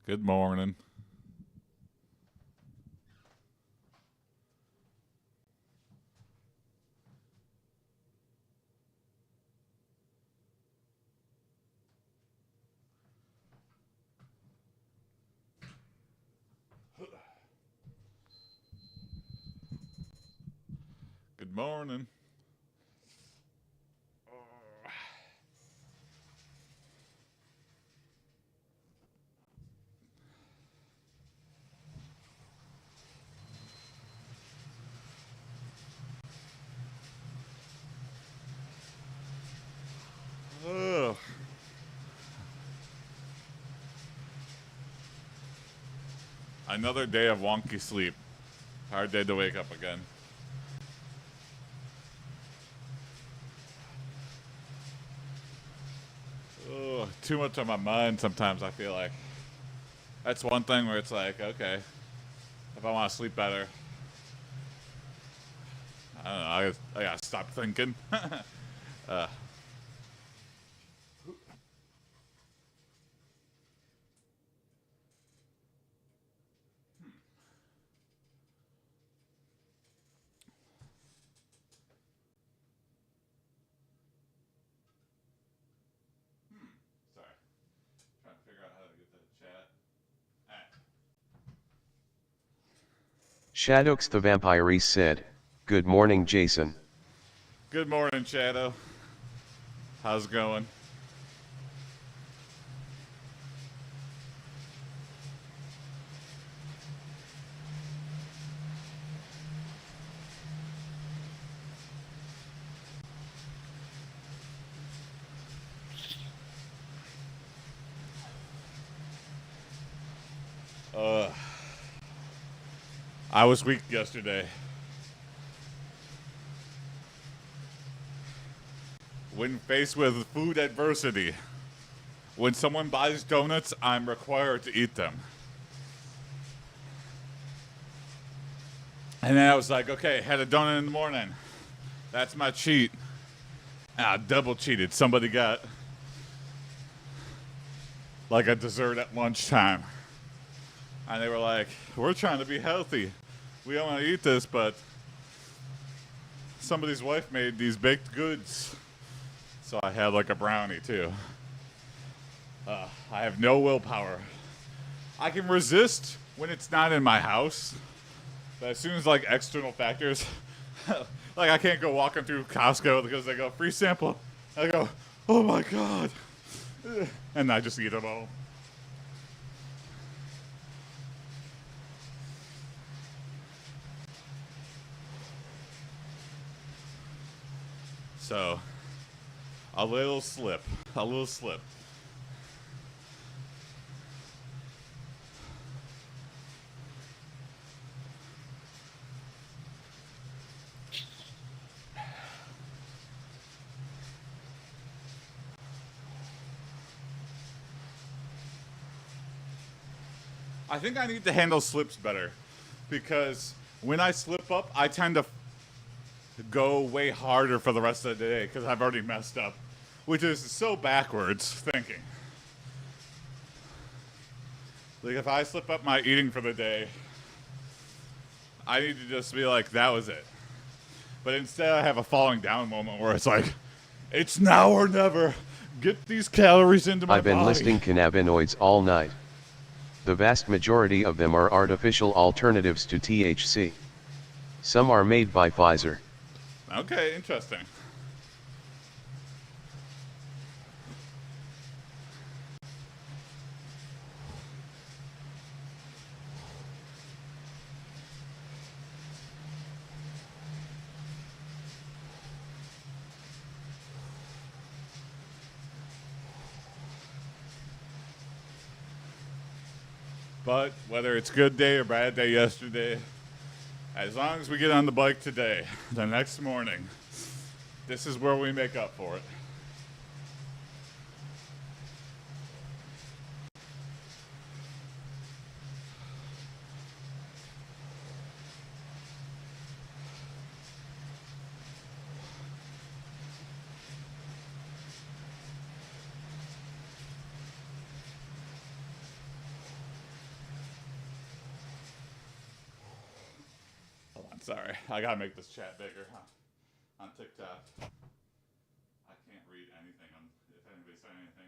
Good morning. Good morning. Ugh. Another day of wonky sleep. Hard day to wake up again. Ugh, too much on my mind sometimes, I feel like. That's one thing where it's like, okay, if I want to sleep better, I don't know, I gotta stop thinking. uh, Sorry. Trying to figure out how to get to the chat. Shadox the Vampire said, "Good morning, Jason." Good morning, Shadow. How's it going? I was weak yesterday. When faced with food adversity, when someone buys donuts, I'm required to eat them. And then I was like, okay, had a donut in the morning. That's my cheat. Ah, double cheated. Somebody got like a dessert at lunchtime. And they were like, we're trying to be healthy. We don't want to eat this, but somebody's wife made these baked goods. So I had like a brownie too. I have no willpower. I can resist when it's not in my house. But as soon as like external factors, like I can't go walking through Costco because they go free sample. I go, oh my god, and I just eat them all. So, a little slip, a little slip. I think I need to handle slips better because when I slip up, I tend to go way harder for the rest of the day because I've already messed up, which is so backwards thinking. Like if I slip up my eating for the day, I need to just be like, that was it. But instead I have a falling down moment where it's like, it's now or never. Get these calories into my body. I've been listing cannabinoids all night. The vast majority of them are artificial alternatives to THC. Some are made by Pfizer. Okay, interesting. But whether it's good day or bad day yesterday, as long as we get on the bike today, the next morning, this is where we make up for it. Sorry, I gotta make this chat bigger on TikTok. I can't read anything. If anybody's saying anything.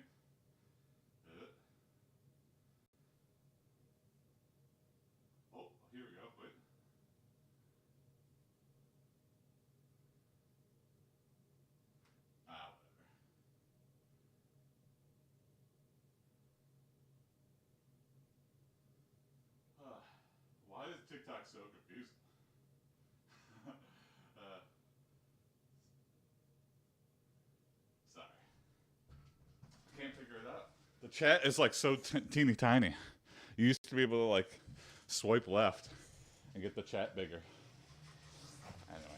Oh, here we go. Wait. Whatever. Why is TikTok so confusing? Sorry. I can't figure it out. The chat is like so teeny tiny. You used to be able to like swipe left and get the chat bigger. Anyway.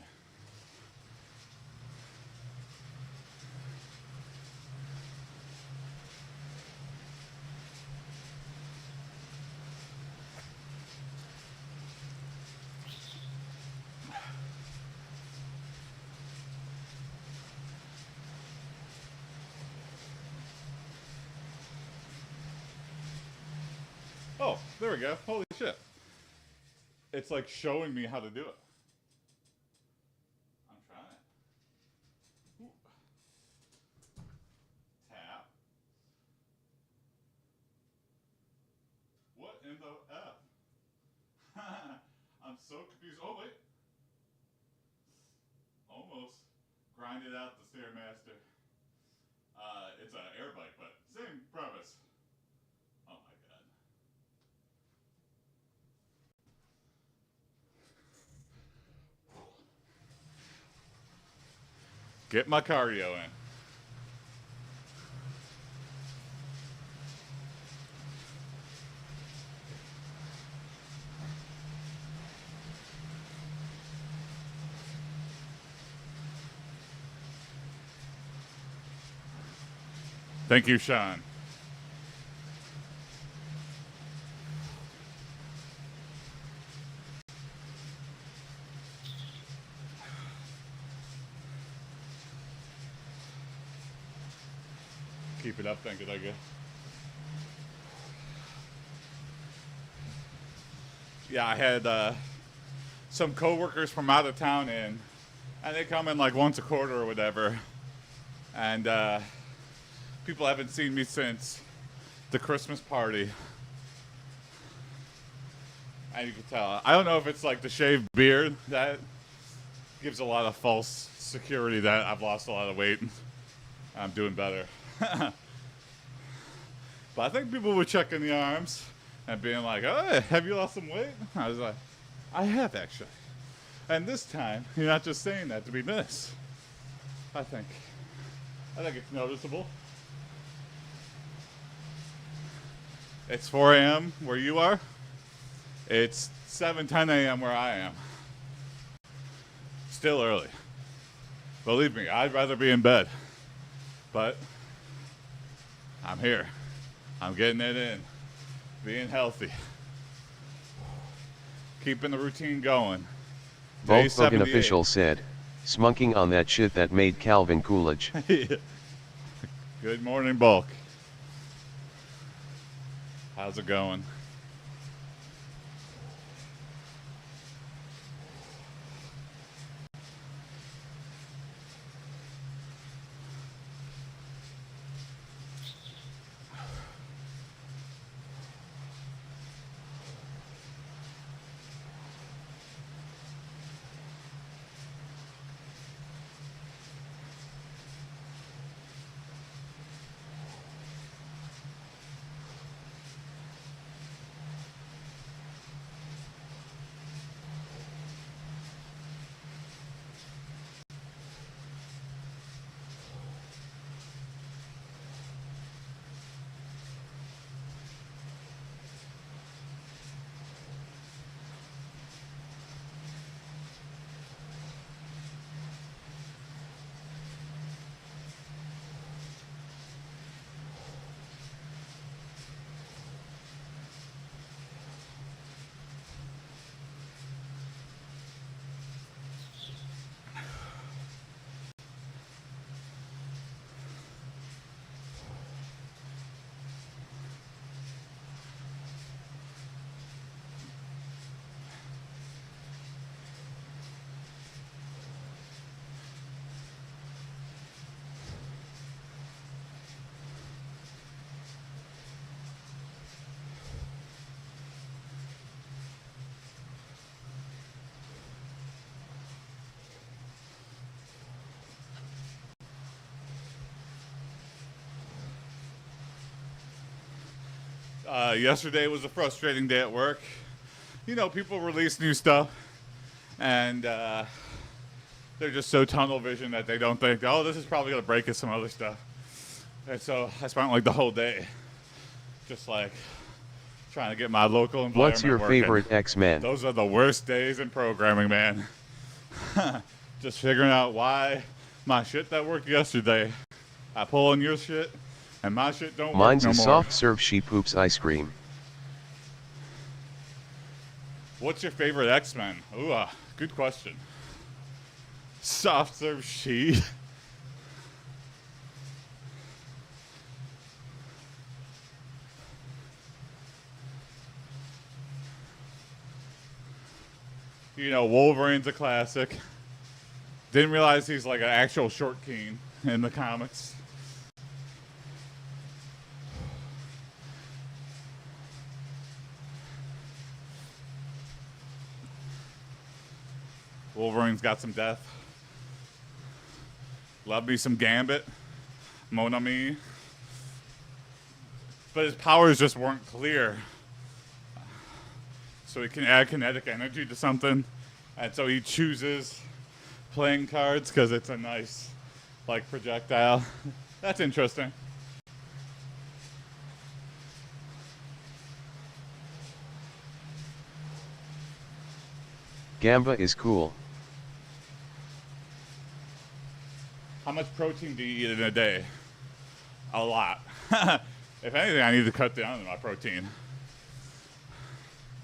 Oh, there we go. Holy shit. It's like showing me how to do it. I'm trying it. Ooh. Tap. What in the F? I'm so confused. Oh, wait. Almost grinded out the Stairmaster. It's an air bike, but same premise. Oh my god. Get my cardio in. Thank you, Sean. Keep it up, then, good idea. Yeah, I had some coworkers from out of town in, and they come in like once a quarter or whatever. And people haven't seen me since the Christmas party. And you can tell. I don't know if it's like the shaved beard that gives a lot of false security that I've lost a lot of weight. I'm doing better. But I think people were checking the arms and being like, oh, have you lost some weight? I was like, I have actually. And this time, you're not just saying that to be nice. I think it's noticeable. It's 4 a.m. where you are. It's 7:10 a.m. where I am. Still early. Believe me, I'd rather be in bed. But I'm here. I'm getting it in. Being healthy. Keeping the routine going. Volkswagen official said, smunking on that shit that made Calvin Coolidge. Good morning, Bulk. How's it going? Yesterday was a frustrating day at work. You know, people release new stuff, and they're just so tunnel vision that they don't think, oh, this is probably going to break us some other stuff. And so I spent like the whole day just like trying to get my local environment What's your working. favorite X-Men? Those are the worst days in programming, man. Just figuring out why my shit that worked yesterday, I pull on your shit, and my shit don't Mine's work no a more. soft serve she poops ice cream. What's your favorite X-Men? Ooh, good question. Soft serve she. You know, Wolverine's a classic. Didn't realize he's like an actual short king in the comics. Wolverine's got some death. Love me some Gambit. Mon ami. But his powers just weren't clear. So he can add kinetic energy to something. And so he chooses playing cards because it's a nice, like, projectile. That's interesting. Gamba is cool. How much protein do you eat in a day? A lot. If anything, I need to cut down on my protein.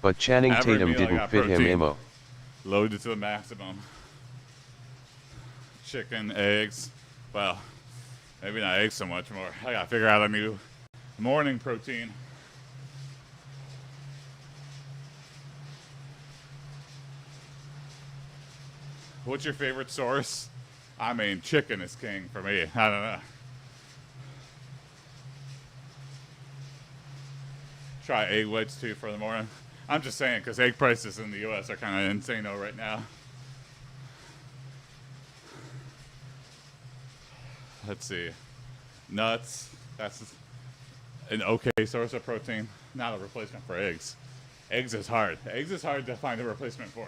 But Channing Every Tatum meal I didn't got fit him protein. emo. Loaded to the maximum. Chicken, eggs. Well, maybe not eggs so much more. I gotta figure out a new morning protein. What's your favorite source? I mean, chicken is king for me. I don't know. Try egg whites too for the morning. I'm just saying because egg prices in the U.S. are kind of insane right now. Let's see. Nuts. That's an okay source of protein. Not a replacement for eggs. Eggs is hard. Eggs is hard to find a replacement for.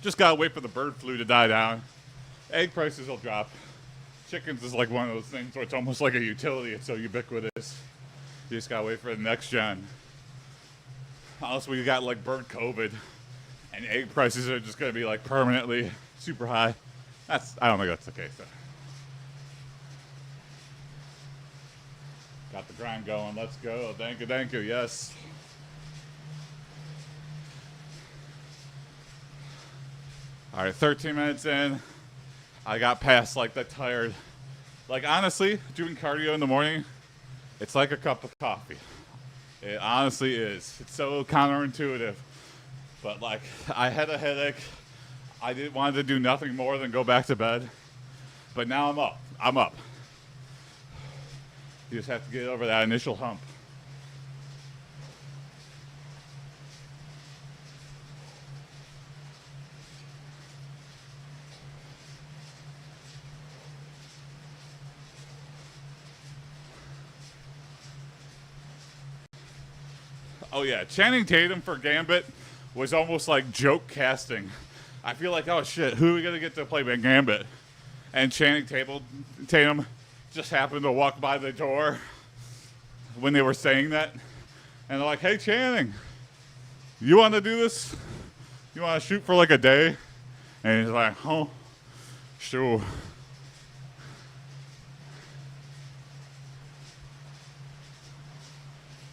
Just gotta wait for the bird flu to die down. Egg prices will drop. Chickens is like one of those things where it's almost like a utility. It's so ubiquitous. You just gotta wait for the next gen. Unless we got like bird COVID, and egg prices are just gonna be like permanently super high. I don't think that's the case though. Got the grind going. Let's go. Thank you. Thank you. Yes. All right, 13 minutes in. I got past like the tired. Like honestly, doing cardio in the morning, it's like a cup of coffee. It honestly is. It's so counterintuitive. But like I had a headache. I didn't want to do nothing more than go back to bed. But now I'm up. I'm up. You just have to get over that initial hump. Oh yeah, Channing Tatum for Gambit was almost like joke casting. I feel like, oh shit, who are we gonna get to play Gambit? And Channing Tatum just happened to walk by the door when they were saying that, and they're like, "Hey Channing, you want to do this? You want to shoot for like a day?" And he's like, "Oh, sure."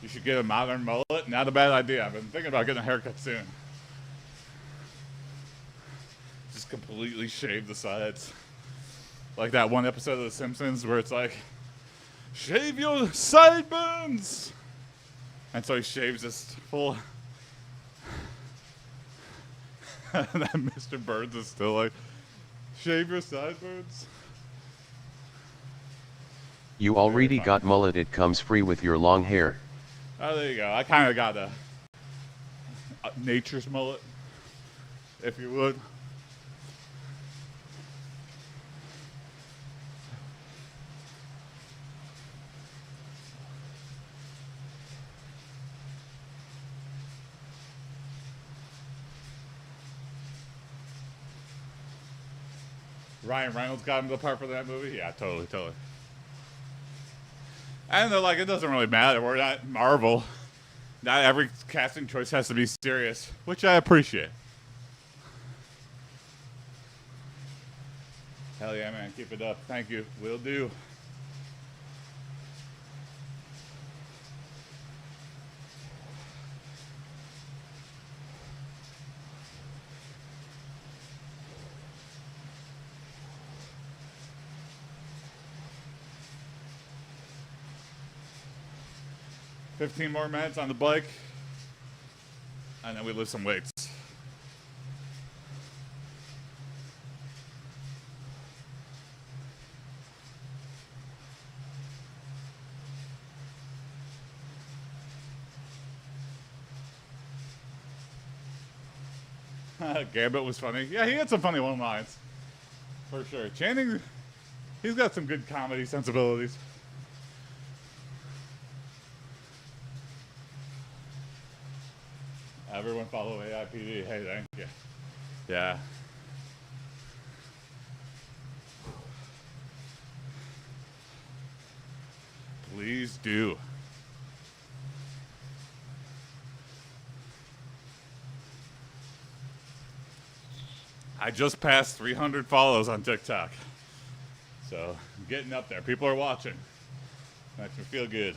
You should get a modern mullet. Not a bad idea. I've been thinking about getting a haircut soon. Just completely shave the sides. Like that one episode of The Simpsons where it's like, shave your sideburns! And so he shaves his full... And then Mr. Burns is still like, shave your sideburns? You already got mullet, it comes free with your long hair. Oh, there you go. I kind of got a nature's mullet, if you would. Ryan Reynolds got him the part for that movie? Yeah, totally, totally. And they're like, it doesn't really matter. We're not Marvel. Not every casting choice has to be serious, which I appreciate. Hell yeah, man. Keep it up. Thank you. Will do. $15 more minutes on the bike, and then we lift some weights. Gambit was funny. Yeah, he had some funny one-lines, for sure. Channing, he's got some good comedy sensibilities. Everyone follow AiPD. Hey, thank you. Yeah. Please do. I just passed 300 follows on TikTok. So, I'm getting up there. People are watching. Makes me feel good.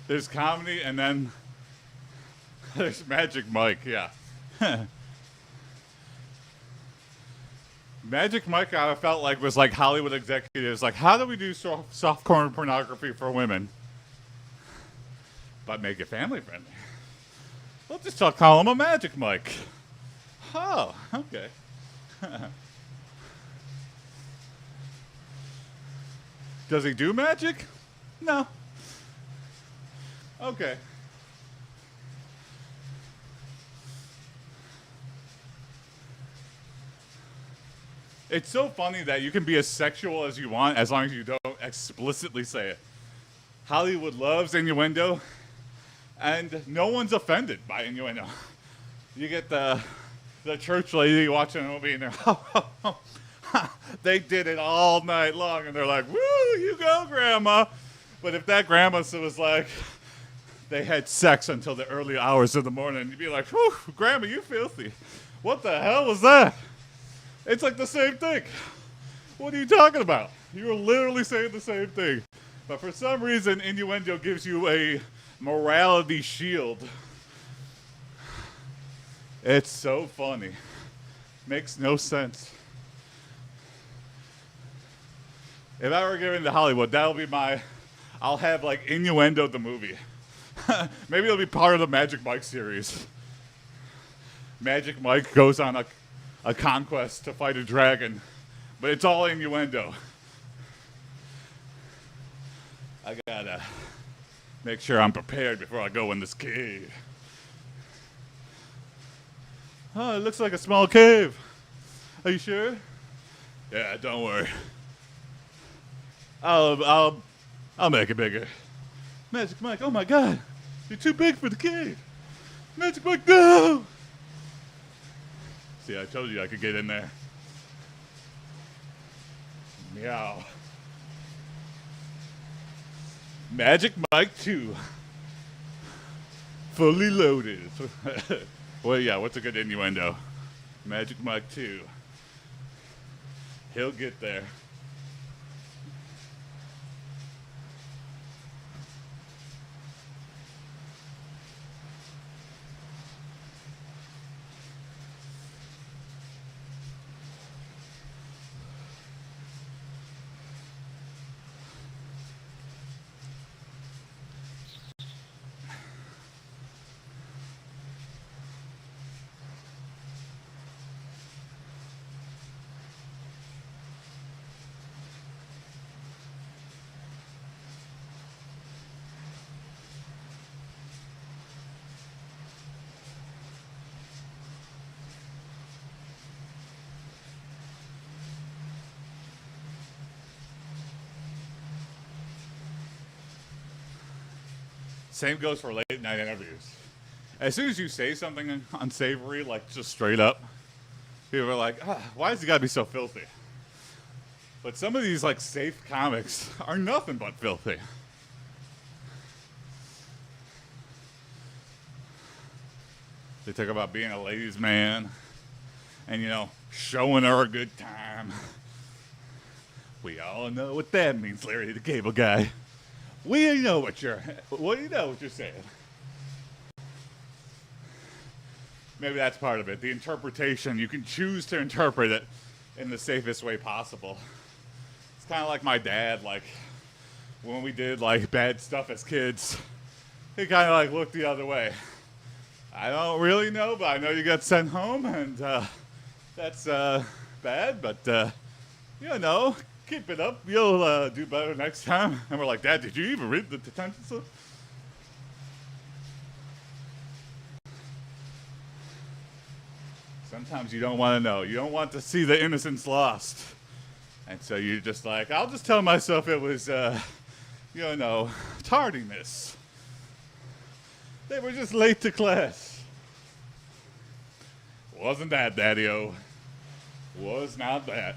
There's comedy, and then there's Magic Mike, yeah. Magic Mike, I felt like, was like Hollywood executives. Like, how do we do softcore pornography for women, but make it family friendly? We'll just call him a Magic Mike. Oh, okay. Does he do magic? No. Okay. It's so funny that you can be as sexual as you want as long as you don't explicitly say it. Hollywood loves innuendo, and no one's offended by innuendo. You get the church lady watching a movie, and they're, they did it all night long, and they're like, woo, you go, Grandma. But if that grandma was like, they had sex until the early hours of the morning, you'd be like, whew, Grandma, you filthy. What the hell was that? It's like the same thing. What are you talking about? You were literally saying the same thing. But for some reason, innuendo gives you a morality shield. It's so funny. Makes no sense. If I were getting into Hollywood, that'll be I'll have like Innuendo the movie. Maybe it'll be part of the Magic Mike series. Magic Mike goes on a conquest to fight a dragon, but it's all innuendo. I gotta make sure I'm prepared before I go in this cave. Oh, it looks like a small cave. Are you sure? Yeah, don't worry. I'll make it bigger. Magic Mike, oh my God, you're too big for the cave. Magic Mike, no! See, I told you I could get in there. Meow. Magic Mike 2. Fully loaded. Well, yeah, what's a good innuendo? Magic Mike 2. He'll get there. Same goes for late night interviews. As soon as you say something unsavory, like just straight up, people are like, why has he got to be so filthy? But some of these like safe comics are nothing but filthy. They talk about being a ladies' man and, you know, showing her a good time. We all know what that means, Larry the Cable Guy. We know what you're saying. Maybe that's part of it. The interpretation, you can choose to interpret it in the safest way possible. It's kind of like my dad, like when we did like bad stuff as kids, he kind of like looked the other way. I don't really know, but I know you got sent home, and that's bad, but you know, keep it up. You'll do better next time. And we're like, Dad, did you even read the detention slip? Sometimes you don't want to know. You don't want to see the innocence lost. And so you're just like, I'll just tell myself it was, you know, tardiness. They were just late to class. Wasn't that, Daddy-O? Was not that.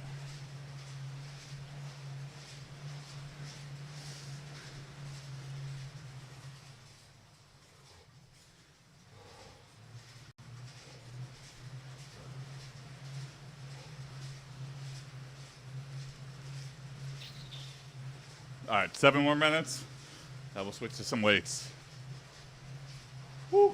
All right, 7 more minutes. Then we'll switch to some weights. Woo.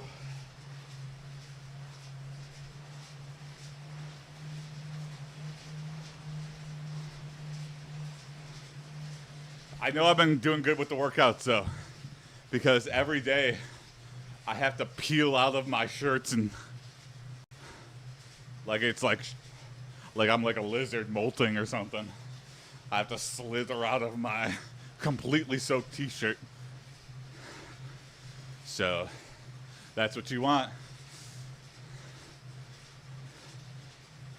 I know I've been doing good with the workouts, though, because every day I have to peel out of my shirts and like it's like I'm like a lizard molting or something. I have to slither out of my completely soaked t-shirt. So that's what you want.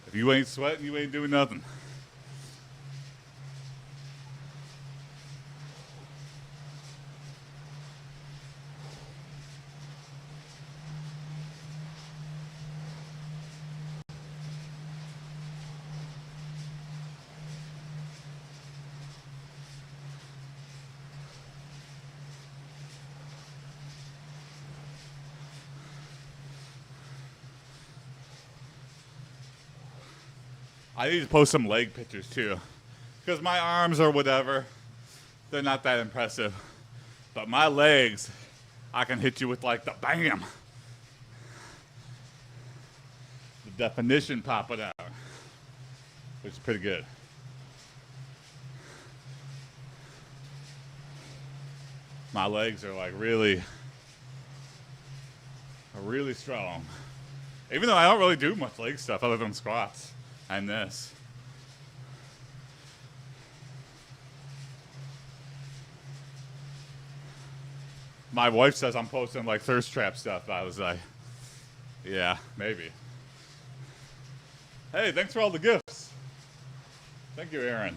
If you ain't sweating, you ain't doing nothing. I need to post some leg pictures too, because my arms or whatever, they're not that impressive. But my legs, I can hit you with like the bam. The definition popping out, which is pretty good. My legs are like really strong. Even though I don't really do much leg stuff other than squats and this. My wife says I'm posting like thirst trap stuff. I was like, yeah, maybe. Hey, thanks for all the gifts. Thank you, Aaron.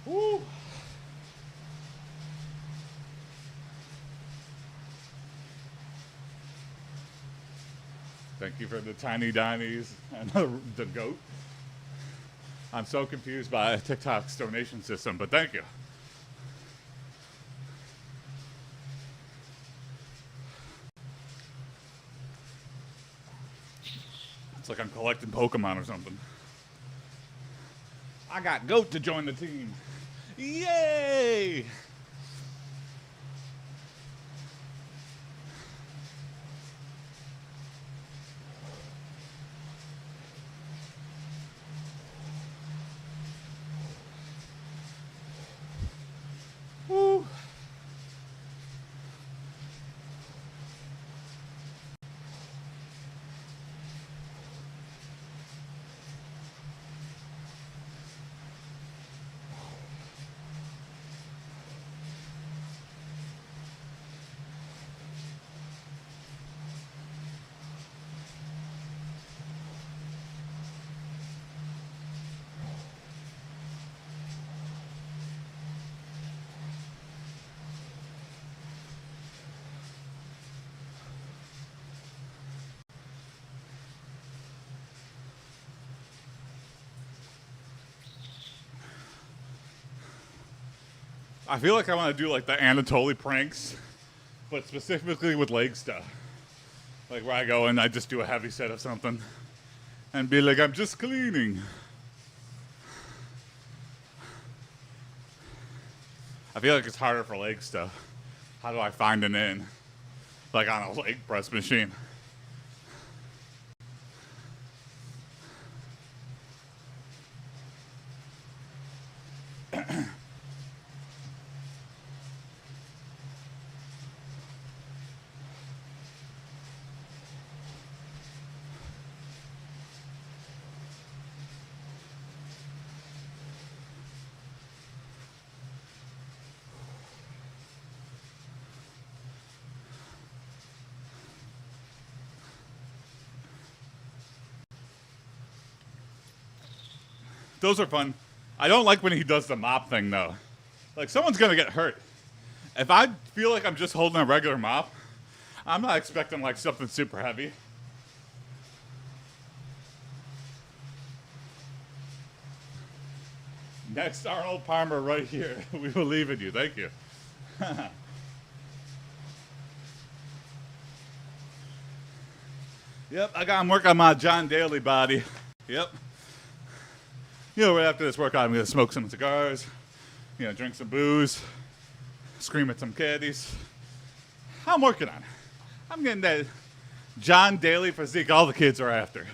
Woo. Thank you for the tiny dinies and the goat. I'm so confused by TikTok's donation system, but thank you. It's like I'm collecting Pokemon or something. I got goat to join the team. Yay! Woo. I feel like I want to do like the Anatoly pranks, but specifically with leg stuff. Like where I go and I just do a heavy set of something and be like, I'm just cleaning. I feel like it's harder for leg stuff. How do I find an in? Like on a leg press machine. Those are fun. I don't like when he does the mop thing though. Like someone's gonna get hurt. If I feel like I'm just holding a regular mop, I'm not expecting like something super heavy. Next Arnold Palmer right here. We believe in you. Thank you. Yep, I got him working on my John Daly body. Yep. Right after this workout, I'm gonna smoke some cigars, drink some booze, scream at some caddies. I'm working on it. I'm getting that John Daly physique all the kids are after.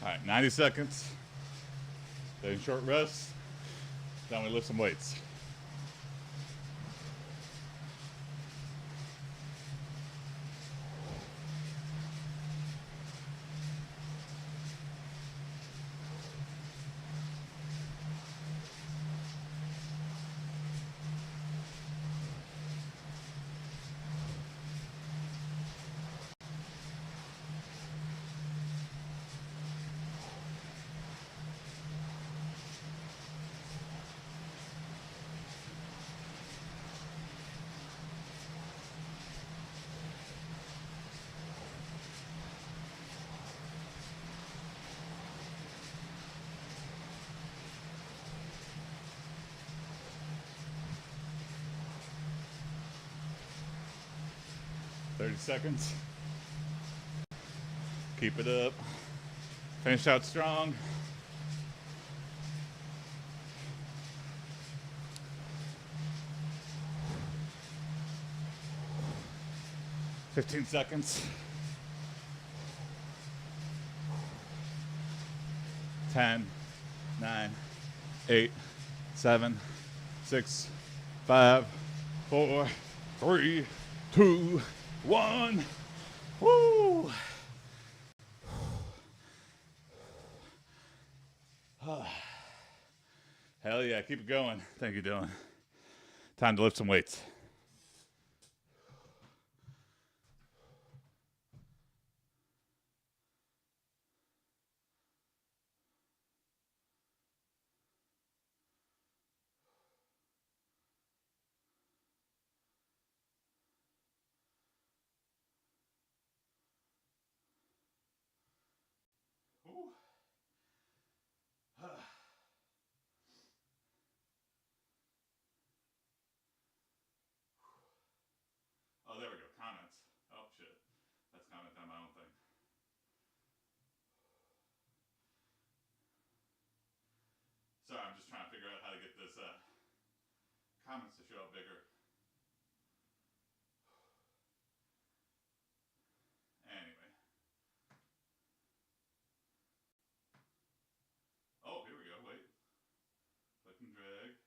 All right, 90 seconds. Then short rest. Then we lift some weights. Thirty seconds. Keep it up. Finish out strong. Fifteen seconds. 10, 9, 8, 7, 6, 5, 4, 3, 2, 1. Woo! Hell yeah, keep it going. Thank you, Dylan. Time to lift some weights. Oh, there we go. Comments. Oh, shit. That's comment on my own thing. Sorry, I'm just trying to figure out how to get this comments to show up bigger. Anyway. Oh, here we go. Wait. Click and drag.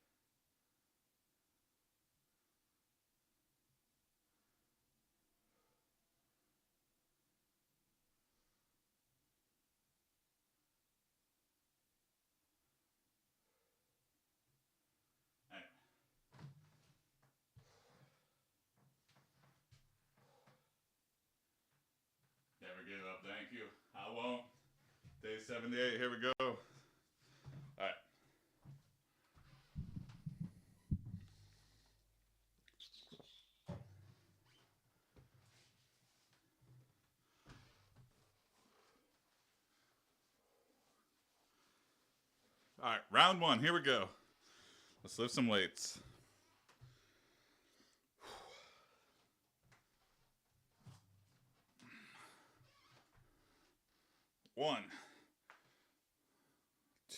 Anyway. Never give up. Thank you. I won't. Day 78, here we go. All right. All right, round one, here we go. Let's lift some weights. One,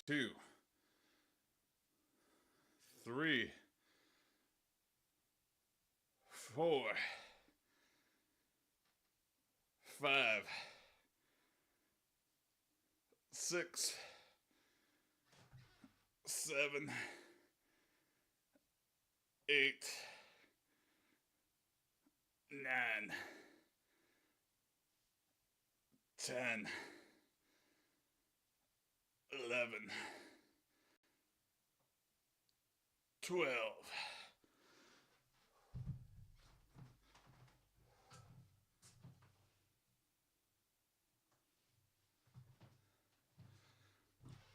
two, three, four, five, six, seven, 8, 9, 10, 11, 12.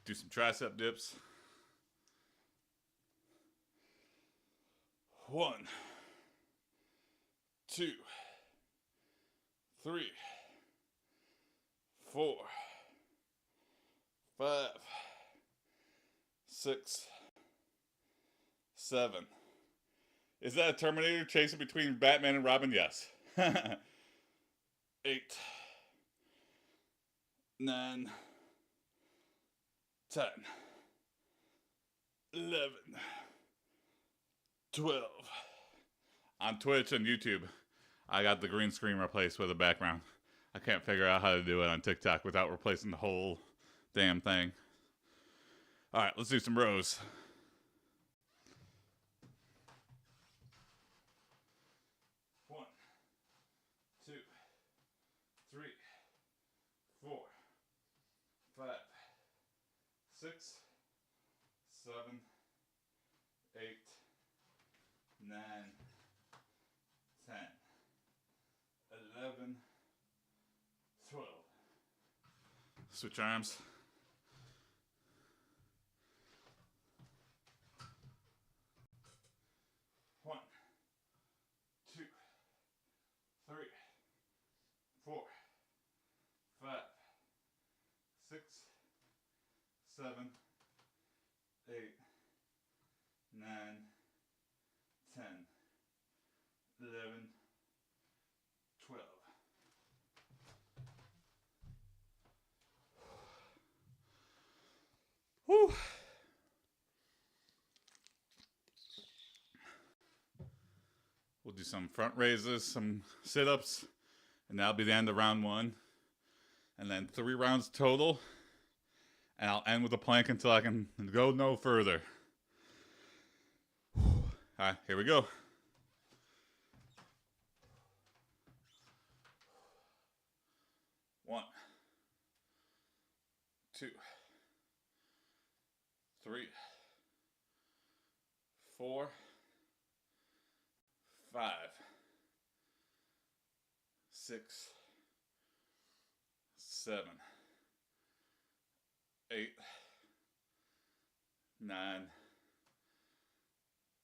Do some tricep dips. 1, 2, 3, 4, 5, 6, 7. Is that a Terminator chasing between Batman and Robin? Yes. 8, 9, 10, 11, 12. On Twitch and YouTube, I got the green screen replaced with a background. I can't figure out how to do it on TikTok without replacing the whole damn thing. All right, let's do some rows. 1, 2, 3, 4, 5, 6, 7, 8, 9, 10, 11, 12. Switch arms. 1, 2, 3, 4, 5, 6, 7, 8, 9, 10, 11, 12. Whew. We'll do some front raises, some sit-ups, and that'll be the end of round one. And then 3 rounds total. And I'll end with a plank until I can go no further. All right, here we go. 1, 2, 3, 4, 5, 6, 7, 8, 9,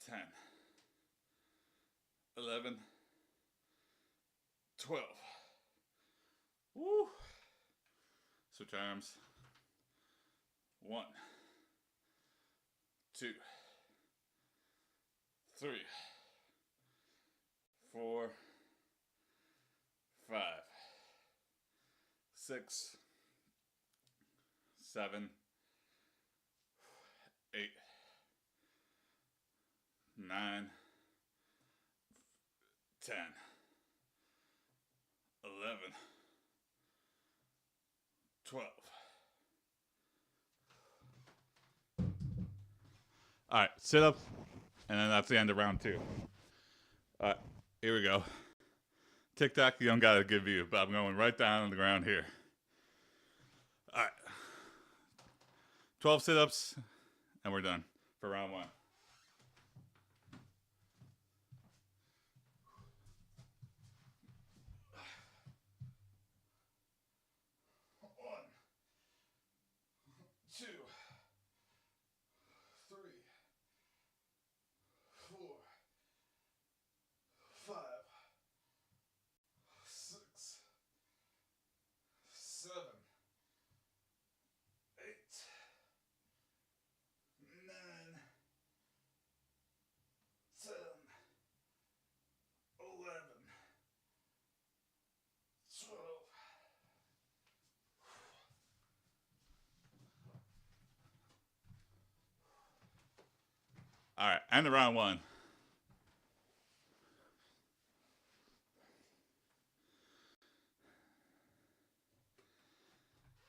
10, 11, 12. Woo! Switch arms. 1, 2, 3, 4, 5, 6, 7, 8, 9, 10, 11, 12. All right, sit up, and then that's the end of round 2. All right, here we go. TikTok, you don't got a good view, but I'm going right down on the ground here. All right, 12 sit-ups, and we're done for round 1. All right, end of round one.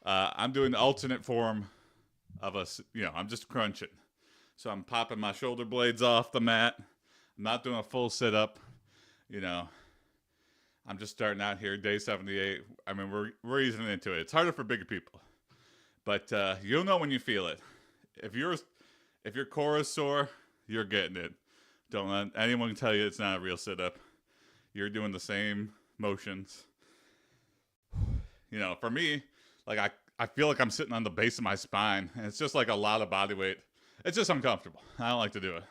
I'm doing the alternate form of I'm just crunching. So I'm popping my shoulder blades off the mat. I'm not doing a full sit up. You know, I'm just starting out here, day 78. I mean, we're easing into it. It's harder for bigger people, but you'll know when you feel it. If your core is sore, you're getting it. Don't let anyone tell you it's not a real sit up. You're doing the same motions. For me, like I feel like I'm sitting on the base of my spine, and it's just like a lot of body weight. It's just uncomfortable. I don't like to do it.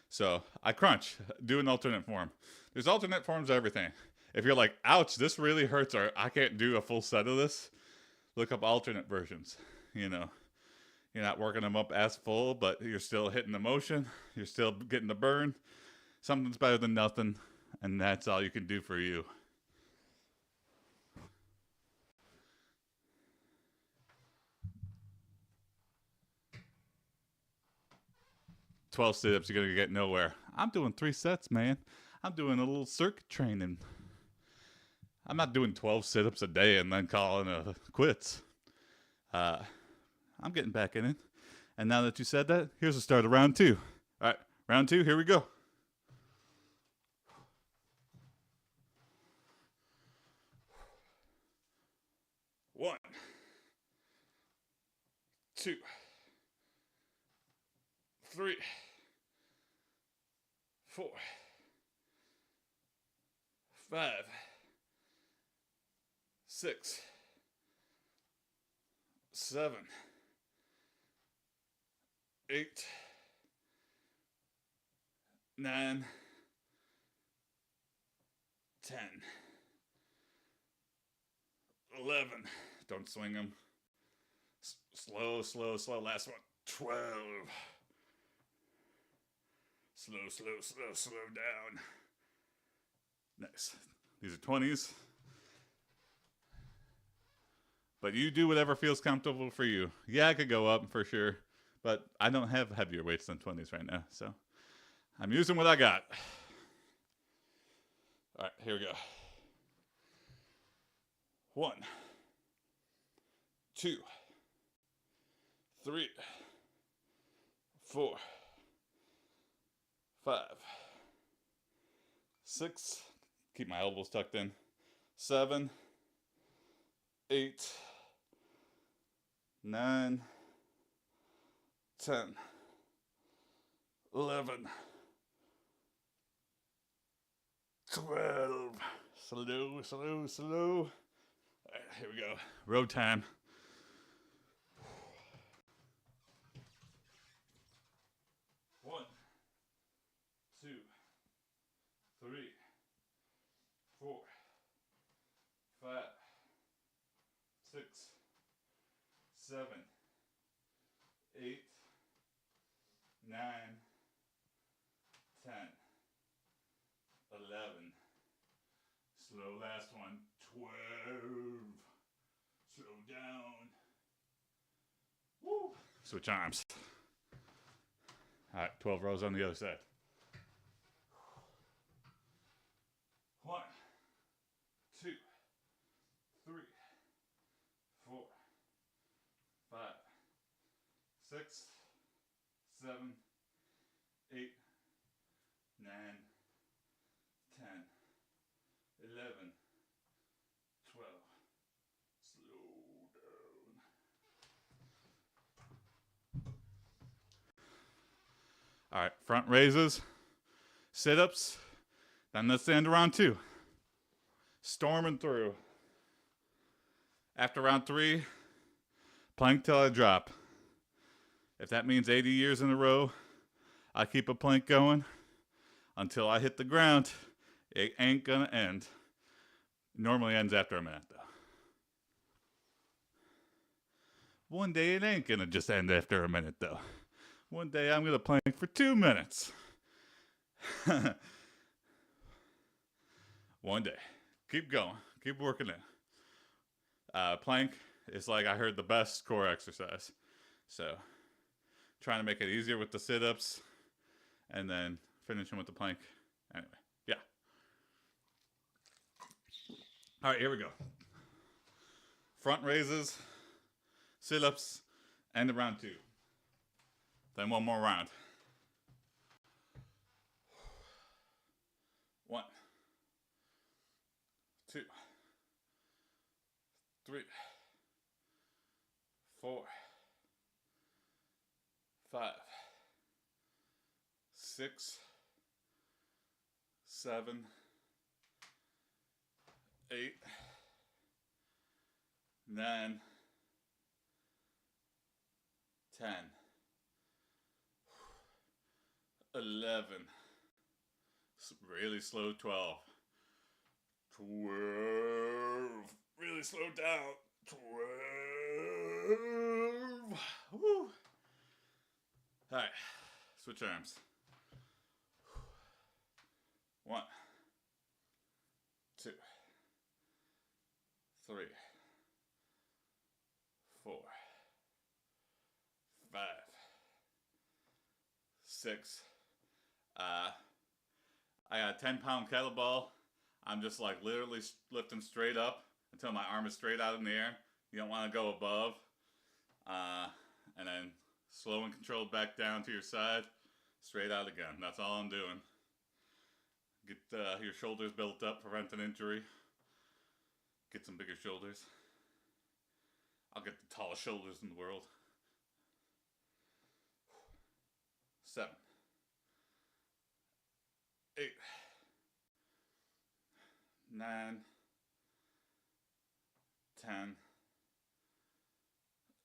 So I crunch, do an alternate form. There's alternate forms of everything. If you're like, ouch, this really hurts, or I can't do a full set of this, look up alternate versions. You're not working them up as full, but you're still hitting the motion. You're still getting the burn. Something's better than nothing, and that's all you can do for you. 12 sit-ups, you're going to get nowhere. I'm doing 3 sets, man. I'm doing a little circuit training. I'm not doing 12 sit-ups a day and then calling it quits. I'm getting back in it. And now that you said that, here's the start of round 2. All right, round 2, here we go. One, 2, 3, 4, 5, 6, 7, 8, 9, 10, 11. Don't swing them. Slow, slow, slow. Last one. 12. Slow, slow, slow, slow down. Nice. These are 20s. But you do whatever feels comfortable for you. Yeah, I could go up for sure. But I don't have heavier weights than 20s right now. So I'm using what I got. All right, here we go. 1, 2, 3, 4, 5, 6. Keep my elbows tucked in. 7, 8, 9, 10, 11, 12. Slow, slow, slow. All right, here we go. Road time. 1, 2, 3, 4, 5, 6, 7, 8, 9, 10, 11. Slow last one. 12. Slow down. Woo. Switch arms. All right, 12 rows on the other side. 1, 2, 3, 4, 5, 6, 7, 8, 9, 10, 11, 12. Slow down. All right, front raises, sit-ups. Then that's the end of round 2. Storming through. After round 3, plank till I drop. If that means 80 years in a row, I keep a plank going until I hit the ground. It ain't gonna end. Normally ends after a minute, though. One day it ain't gonna just end after a minute, though. One day I'm gonna plank for 2 minutes. One day. Keep going. Keep working it. Plank is like I heard the best core exercise. So trying to make it easier with the sit-ups. and then finishing with the plank. Anyway, yeah. All right, here we go. Front raises, sit-ups, and the round 2. Then one more round. 1, 2, 3, 4, 5, 6, 7, 8, 9, 10, 11, really slow, 12, 12, really slow down, 12, woo. All right, switch arms. 1, 2, 3, 4, 5, 6. I got a 10-pound kettlebell. I'm just like literally lifting straight up until my arm is straight out in the air. You don't want to go above. And then slow and controlled back down to your side, straight out again. That's all I'm doing. Get your shoulders built up, prevent an injury. Get some bigger shoulders. I'll get the tallest shoulders in the world. 7, 8, 9, 10,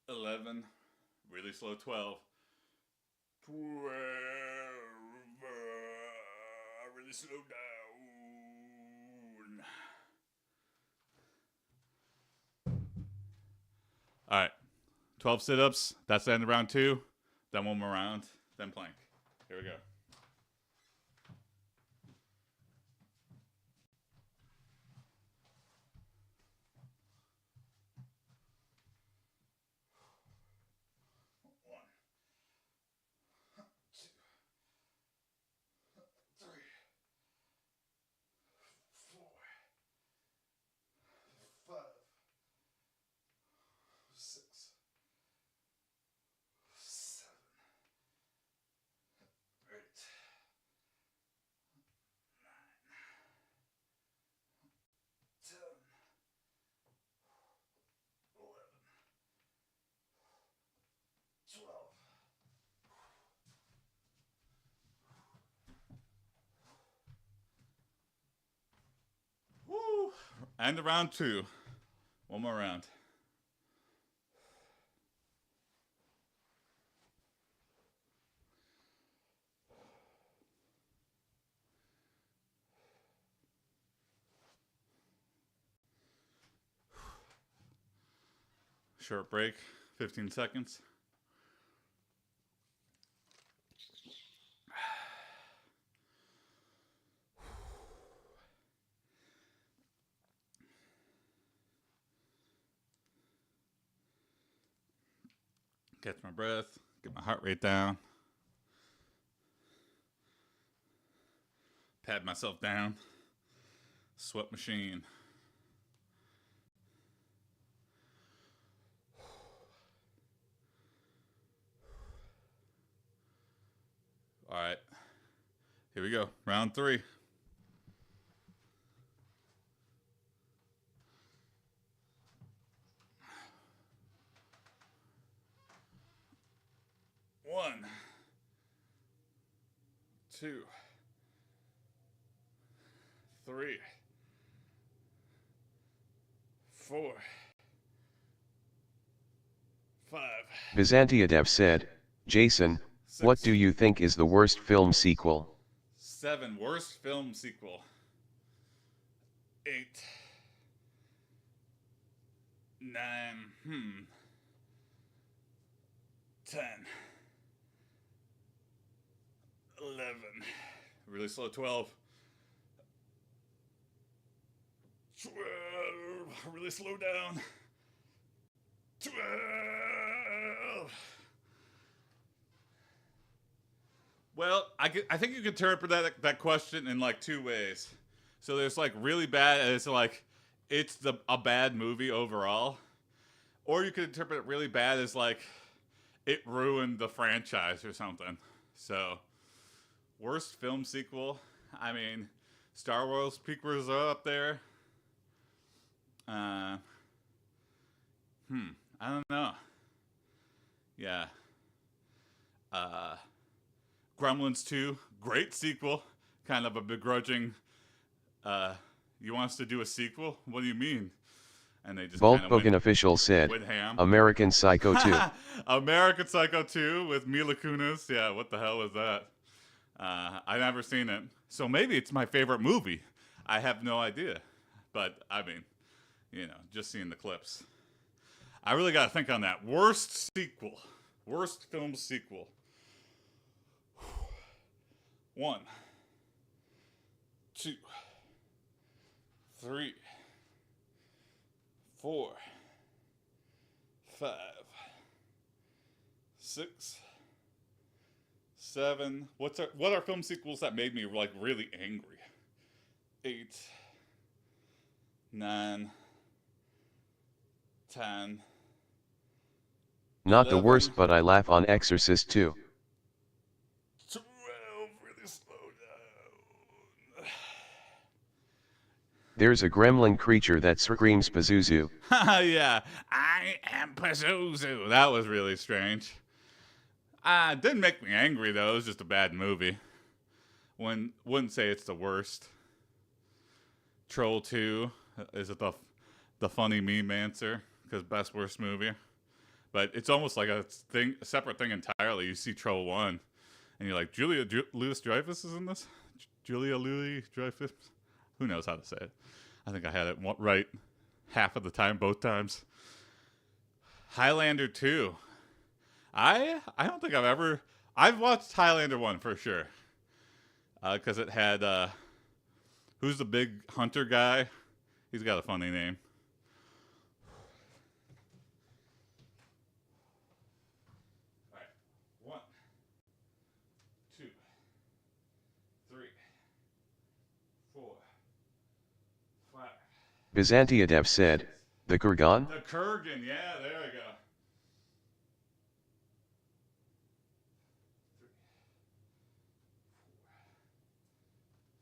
11, really slow, 12, 12, really slow down. All right, 12 sit-ups, that's the end of round 2, then one more round, then plank. Here we go. 12. Woo! And the round 2. One more round. Short break, 15 seconds. Catch my breath, get my heart rate down. Pat myself down. Sweat machine. All right, here we go. Round 3. One, 2, 3, 4, 5. Byzantiadev said, Jason, 6, what do you think is the worst film sequel? 7. Worst film sequel. 8, 9. 10. 11. Really slow. 12. 12. Really slow down. 12. Well, I think you can interpret that question in like two ways. So there's like really bad, and it's like it's a bad movie overall, or you could interpret it really bad as like it ruined the franchise or something. So worst film sequel. I mean, Star Wars prequels are up there. Uh, I don't know. Yeah. Uh, Gremlins 2, great sequel. Kind of a begrudging. Uh, you want us to do a sequel? What do you mean? And they just kind of Volkswagen official said, went ham. American Psycho 2. American Psycho 2 with Mila Kunis. Yeah, what the hell was that? I've never seen it. So maybe it's my favorite movie. I have no idea. But, I mean, just seeing the clips. I really got to think on that. Worst sequel. Worst film sequel. 1, 2, 3, 4, 5, 6, 7. What are film sequels that made me like really angry? 8, 9, 10. Not 11, the worst, but I laugh on Exorcist 2. 12. Really slow down. There's a gremlin creature that screams Pazuzu. Yeah, I am Pazuzu. That was really strange. It didn't make me angry though. It was just a bad movie. Wouldn't say it's the worst. Troll 2 is it the funny meme answer because best worst movie. But it's almost like a separate thing entirely. You see Troll 1, and you're like, Julia Louis-Dreyfus is in this? Julia Louis-Dreyfus? Who knows how to say it? I think I had it right half of the time, both times. Highlander 2. I don't think I've watched Highlander 1 for sure. Because it had, who's the big hunter guy? He's got a funny name. All right. 1, 2, 3, 4, 5. Byzantiadev said, the Kurgan? The Kurgan, yeah, there we go. 3, 4, 5,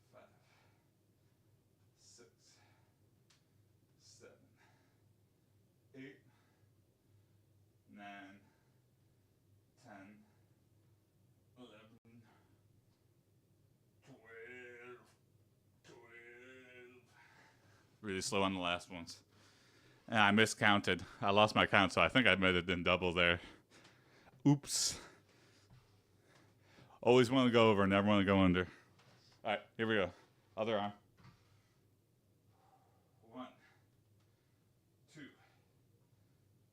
6, 7, 8, 9, 10, 11, 12, 12. Really slow on the last ones. And I miscounted. I lost my count, so I think I might have been double there. Oops. Always want to go over, never want to go under. All right, here we go. Other arm. 1, 2,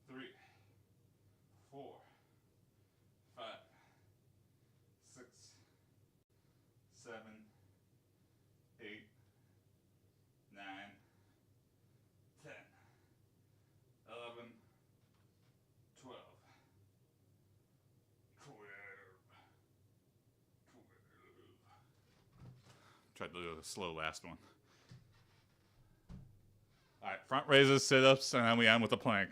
3, 4, 5, 6, 7, 8, 9, 10, 11, 12, 12. Tried to do a slow last one. All right, front raises, sit-ups, and then we end with a plank.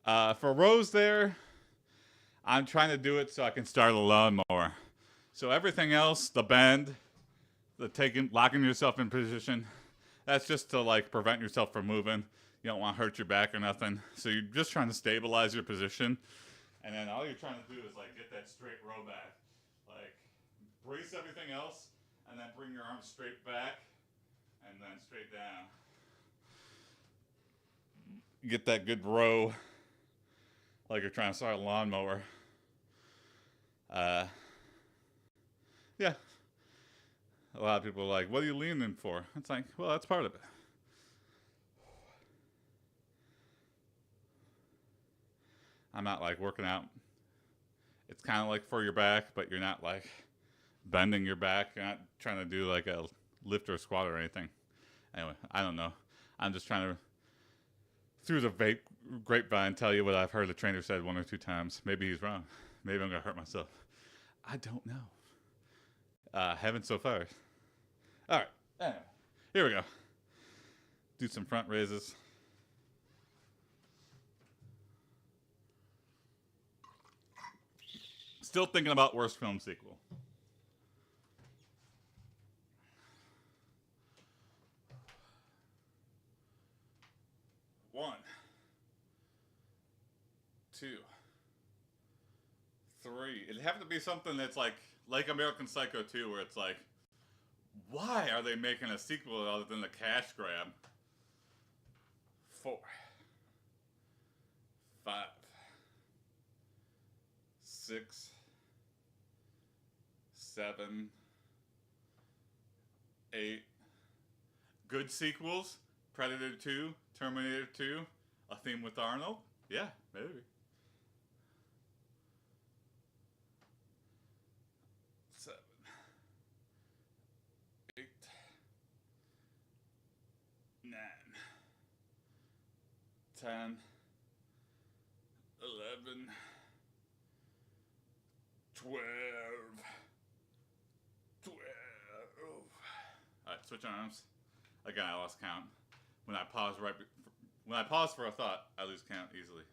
For rows there, I'm trying to do it so I can start a lawnmower. So everything else, the bend, the locking yourself in position, that's just to like prevent yourself from moving. You don't want to hurt your back or nothing. So you're just trying to stabilize your position. And then all you're trying to do is like get that straight row back. Like brace everything else and then bring your arms straight back and then straight down. Get that good row like you're trying to start a lawnmower. Yeah. A lot of people are like, what are you leaning for? It's like, well, that's part of it. I'm not like working out. It's kind of like for your back, but you're not like bending your back. You're not trying to do like a lift or a squat or anything. Anyway, I don't know. I'm just trying to, through the grapevine, tell you what I've heard the trainer said 1 or 2 times. Maybe he's wrong. Maybe I'm gonna hurt myself. I don't know. Haven't so far. All right. Anyway, here we go. Do some front raises. Still thinking about worst film sequel. One, two, three. It'd have to be something that's like American Psycho 2, where it's like, why are they making a sequel other than the cash grab? 4, 5, 6, 7, 8. Good sequels: Predator 2, Terminator 2, A Theme with Arnold. Yeah, maybe. 7, 8, 9, 10, 11, 12. 12. All right, switch arms. Again, I lost count. When I pause for a thought, I lose count easily.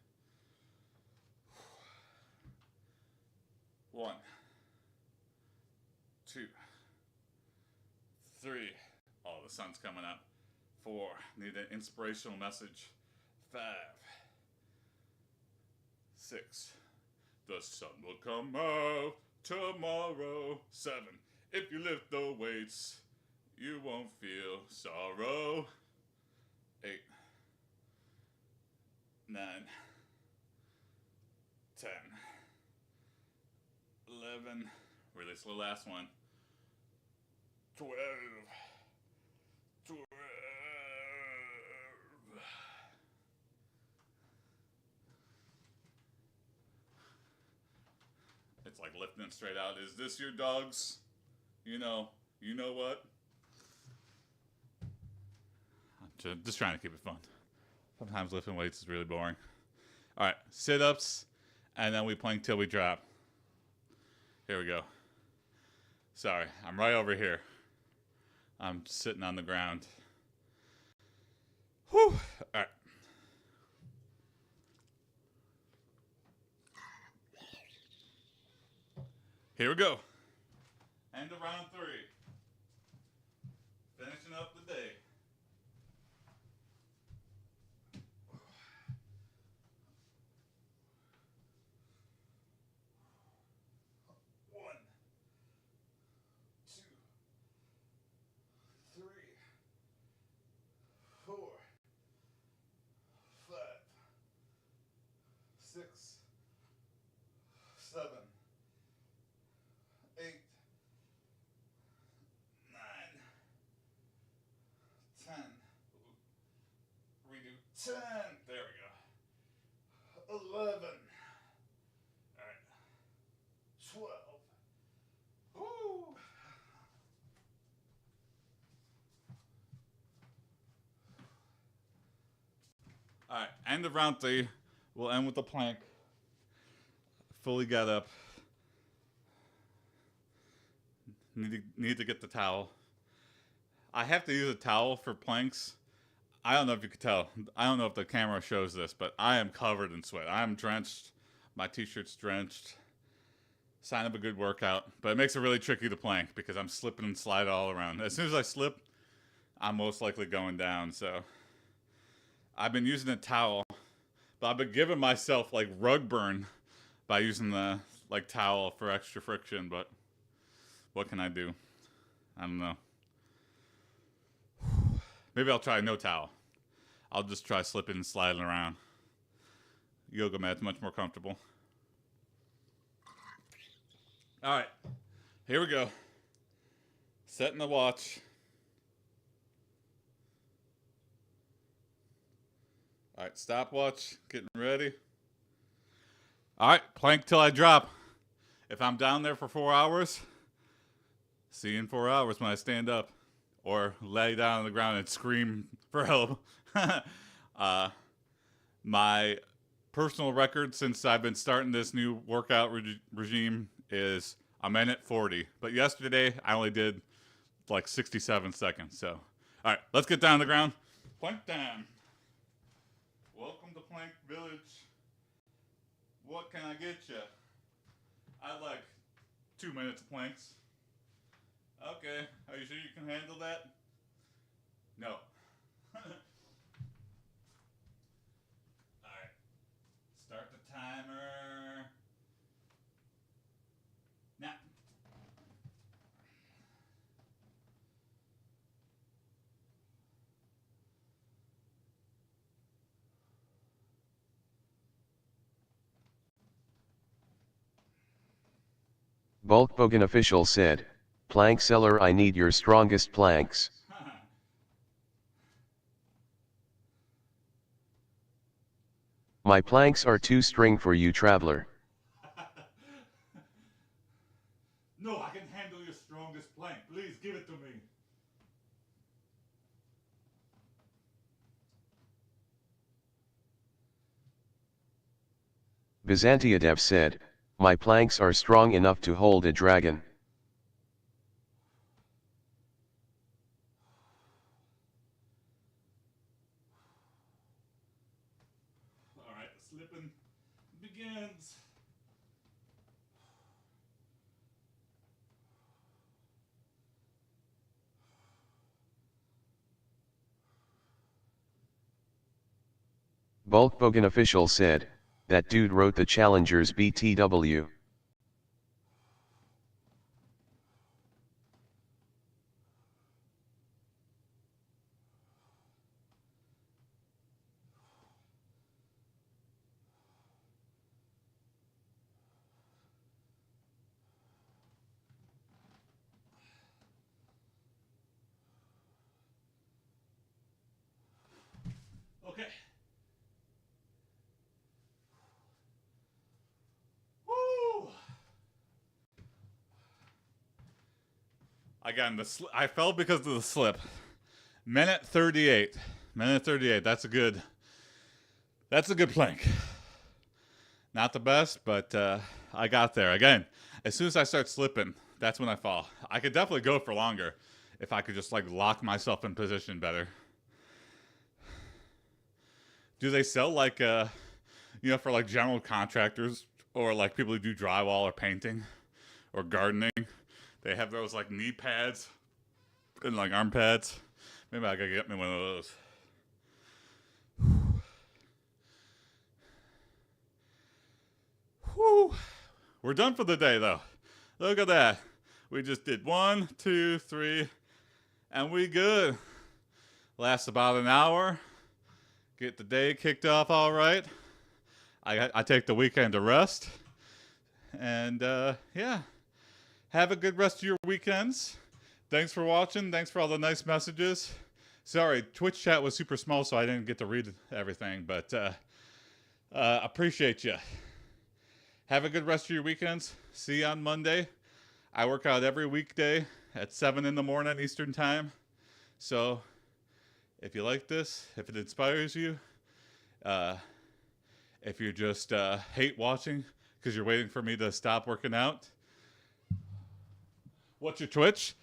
1, 2, 3. Oh, the sun's coming up. 4. Need an inspirational message. 5, 6. The sun will come out tomorrow. 7. If you lift the weights, you won't feel sorrow. 8, 9, 10, 11. Release the last one. 12. 12. It's like lifting it straight out. Is this your dog's? You know what? I'm just trying to keep it fun. Sometimes lifting weights is really boring. All right, sit-ups, and then we plank till we drop. Here we go. Sorry, I'm right over here. I'm sitting on the ground. Whew. All right. Here we go. End of round 3. Finishing up the day. One, 2, 3, 4, 5, 6, 7, 8, 9, 10. Redo 10. There we go. 11. All right. 12. Woo. All right. End of round 3. We'll end with the plank. Fully got up. Need to get the towel. I have to use a towel for planks. I don't know if you could tell. I don't know if the camera shows this, but I am covered in sweat. I'm drenched. My t-shirt's drenched. Sign of a good workout. But it makes it really tricky to plank because I'm slipping and sliding all around. As soon as I slip, I'm most likely going down. So I've been using a towel, but I've been giving myself like rug burn by using the like towel for extra friction. But what can I do? I don't know. Maybe I'll try no towel. I'll just try slipping and sliding around. Yoga mat's much more comfortable. All right, here we go. Setting the watch. All right, stopwatch, getting ready. All right, plank till I drop. If I'm down there for 4 hours, see you in 4 hours when I stand up. Or lay down on the ground and scream for help. My personal record since I've been starting this new workout regime is a minute 40. But yesterday I only did like 67 seconds. So, all right, let's get down on the ground. Plank time. Welcome to Plank Village. What can I get you? I'd like 2 minutes of planks. Okay, are you sure you can handle that? No. Alright, start the timer. Now. Bulkbogan official said, plank seller, I need your strongest planks. My planks are too string for you, traveler. No, I can handle your strongest plank. Please give it to me. Byzantiadev said, my planks are strong enough to hold a dragon. Alright, the slipping begins. Bulkbogan official said, that dude wrote the Challengers BTW. Okay. Woo! I got in the I fell because of the slip. Minute 38. Minute 38. That's a good plank. Not the best, but I got there. Again, as soon as I start slipping, that's when I fall. I could definitely go for longer if I could just like lock myself in position better. Do they sell like for like general contractors or like people who do drywall or painting or gardening? They have those like knee pads and like arm pads. Maybe I gotta get me one of those. Whew. We're done for the day though. Look at that. We just did 1, 2, 3, and we good. Lasts about an hour. Get the day kicked off all right. I take the weekend to rest. And yeah. Have a good rest of your weekends. Thanks for watching. Thanks for all the nice messages. Sorry, Twitch chat was super small, so I didn't get to read everything, but appreciate you. Have a good rest of your weekends. See you on Monday. I work out every weekday at 7 in the morning Eastern Time. So if you like this, if it inspires you, if you just hate watching because you're waiting for me to stop working out, what's your Twitch?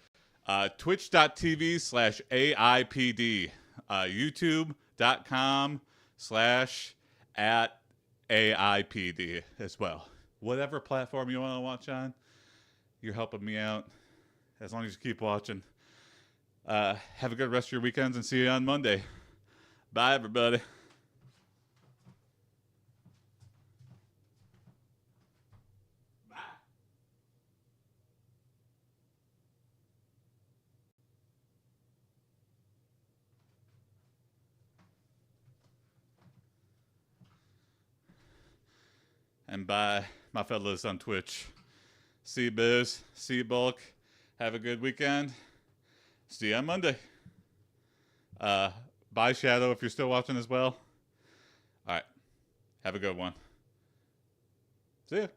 Twitch.tv/AiPD. YouTube.com/@AiPD as well. Whatever platform you want to watch on, you're helping me out. As long as you keep watching. Have a good rest of your weekends and see you on Monday. Bye, everybody. Bye. And bye, my fellas on Twitch. See you, Biz. See you, Bulk. Have a good weekend. See you on Monday. Bye, Shadow, if you're still watching as well. All right. Have a good one. See ya.